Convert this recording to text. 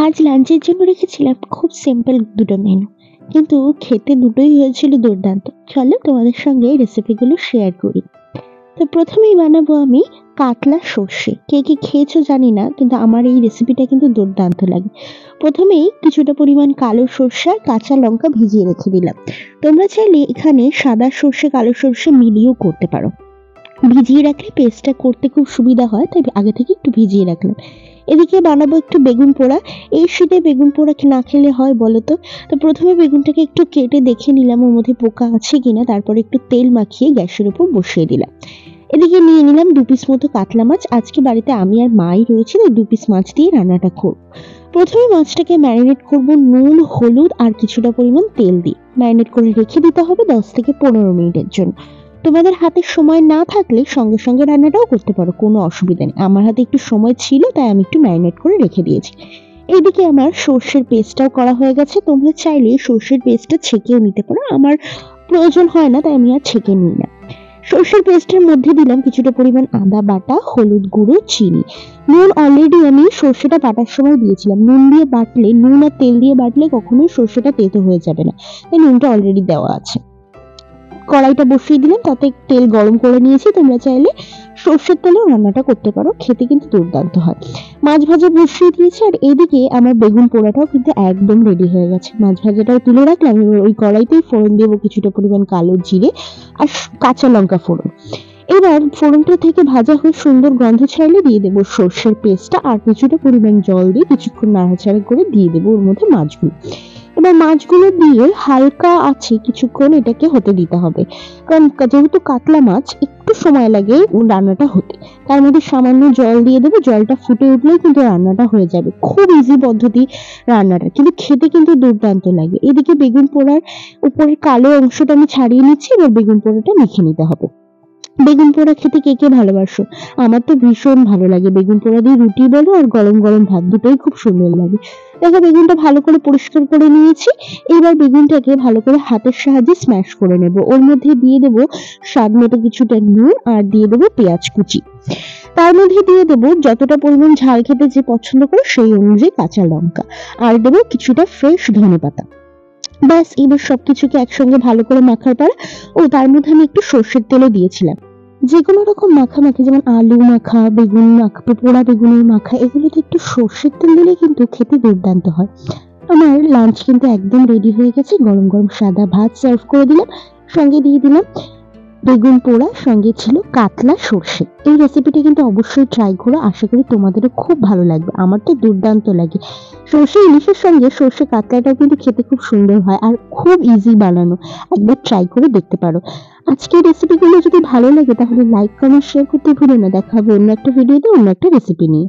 আজ লাঞ্চের জন্য রেখেছিলাম খুব সিম্পল দুটো মেনু, কিন্তু খেতে দুটোই হয়েছিল দুর্দান্ত। চলো তোমাদের সঙ্গে এই রেসিপিগুলো শেয়ার করি। তো প্রথমেই বানাবো আমি কাতলা সর্ষে। কে কে খেয়েছো জানি না, কিন্তু আমার এই রেসিপিটা কিন্তু দুর্দান্ত লাগে। প্রথমেই কিছুটা পরিমাণ কালো সর্ষে আর কাঁচা লঙ্কা ভিজিয়ে রেখে দিলাম। তোমরা চাইলে এখানে সাদা সর্ষে কালো সর্ষে মিলিয়েও করতে পারো। ভিজিয়ে রাখলে পেস্টটা করতে খুব সুবিধা হয়, তাই আগে থেকে একটু ভিজিয়ে রাখলাম। এদিকে বানাবো একটু বেগুন পোড়া। এই শীতে বেগুন পোড়া না খেলে হয় বলো তো? তো প্রথমে বেগুনটাকে একটু কেটে দেখে নিলাম ওর মধ্যে পোকা আছে কিনা, তারপরে একটু তেল মাখিয়ে গ্যাসের উপর বসিয়ে দিলাম। এদিকে নিয়ে নিলাম 2 পিস মতো কাতলা মাছ। আজকে বাড়িতে আমি আর মাই রয়েছে, তাই 2 পিস মাছ দিয়ে রান্নাটা করব। প্রথমে মাছটাকে ম্যারিনেট করব নুন, হলুদ আর কিছুটা পরিমাণ তেল দিয়ে। ম্যারিনেট করে রেখে দিতে হবে 10 থেকে 15 মিনিটের জন্য। তোমাদের হাতে সময় না থাকলে সঙ্গে সঙ্গে রান্নাটাও করতে পারো, কোনো অসুবিধা নেই। আমার হাতে একটু সময় ছিল, তাই আমি একটু ম্যারিনেট করে রেখে দিয়েছি। এইদিকে আমার সর্ষের পেস্টটাও করা হয়ে গেছে। তোমরা চাইলে সর্ষের পেস্টটা ছেঁকেও নিতে পারো, আমার প্রয়োজন হয় না তাই আমি আর ছেঁকে নিই না। সর্ষের পেস্টের মধ্যে দিলাম কিছুটা পরিমাণ আদা বাটা, হলুদ গুঁড়ো, চিনি, নুন। অলরেডি আমি সর্ষেটা বাটার সময় দিয়েছিলাম। নুন দিয়ে বাটলে, নুন আর তেল দিয়ে বাটলে কখনোই সর্ষেটা তেতো হয়ে যাবে না, তাই নুনটা অলরেডি দেওয়া আছে। কড়াইটা বসিয়ে দিলাম, তাতে তেল গরম করে নিয়েছি। তোমরা চাইলে সর্ষের তেলেও রান্নাটা করতে পারো, খেতে কিন্তু দুর্দান্ত হয়। মাছ ভাজা বসিয়ে দিয়েছি, আর এদিকে আমার বেগুন পোড়াটাও কিন্তু একদম রেডি হয়ে গেছে। মাছ ভাজাটাও তুলে রাখলাম। এবার ওই কড়াইতেই ফোড়ন দেবো কিছুটা পরিমাণ কালো জিরে আর কাঁচা লঙ্কা ফোড়ন। এবার ফোড়নটা থেকে ভাজা হয়ে সুন্দর গন্ধ ছাড়লে দিয়ে দেবো সর্ষের পেস্টটা, আর কিছুটা পরিমাণ জল দিয়ে কিছুক্ষণ নাড়াচাড়া করে দিয়ে দেবো ওর মধ্যে মাছগুলো। এবার মাছগুলো দিয়ে হালকা আছে কিছুক্ষণ এটাকে হতে দিতে হবে, কারণ যেহেতু কাতলা মাছ একটু সময় লাগে রান্নাটা হতে। তার মধ্যে সামান্য জল দিয়ে দেবো, জলটা ফুটে উঠলেই কিন্তু রান্নাটা হয়ে যাবে। খুব ইজি পদ্ধতি রান্নাটা, কিন্তু খেতে কিন্তু দুর্দান্ত লাগে। এদিকে বেগুন পোড়ার উপরের কালো অংশটা আমি ছাড়িয়ে নিচ্ছি। এবার বেগুন পোড়াটা মেখে নিতে হবে। বেগুন পোড়া খেতে কে কে ভালোবাসো? আমার তো ভীষণ ভালো লাগে। বেগুন পোড়া দিয়ে রুটি বলো আর গরম গরম ভাত, দুটোই খুব সুন্দর লাগে। দেখো বেগুনটা ভালো করে পরিষ্কার করে নিয়েছি। এবার বেগুনটাকে ভালো করে হাতের সাহায্যে স্ম্যাশ করে নেব। ওর মধ্যে দিয়ে দেবো স্বাদ মতো কিছুটা নুন, আর দিয়ে দেবো পেঁয়াজ কুচি। তার মধ্যে দিয়ে দেবো যতটা পরিমাণ ঝাল খেতে যে পছন্দ করে সেই অনুযায়ী কাঁচা লঙ্কা, আর দেবো কিছুটা ফ্রেশ ধনেপাতা। ব্যাস, এবার সবকিছুকে একসঙ্গে ভালো করে মাখার পর, ও তার মধ্যে আমি একটু সর্ষের তেলও দিয়েছিলাম। যে কোনো রকম মাখামাখি, যেমন আলু মাখা, বেগুন মাখা, পোড়া বেগুনের মাখা, এগুলোতে একটু সর্ষের তেল দিলে কিন্তু খেতে দুর্দান্ত হয়। আমার লাঞ্চ কিন্তু একদম রেডি হয়ে গেছে। গরম গরম সাদা ভাত সার্ভ করে দিলাম, সঙ্গে দিয়ে দিলাম বেগুন পোড়া, সঙ্গে ছিল কাতলা সর্ষে। এই রেসিপিটা কিন্তু অবশ্যই ট্রাই করো, আশা করি তোমাদেরও খুব ভালো লাগবে। আমার তো দুর্দান্ত লাগে। সর্ষে ইলিশের সঙ্গে সর্ষে কাতলাটাও কিন্তু খেতে খুব সুন্দর হয়, আর খুব ইজি বানানো। একবার ট্রাই করে দেখতে পারো। আজকের রেসিপিগুলো যদি ভালো লাগে তাহলে লাইক, কমেন্ট, শেয়ার করতে ভুলো না। দেখা হবে অন্য একটা ভিডিওতে অন্য একটা রেসিপি নিয়ে।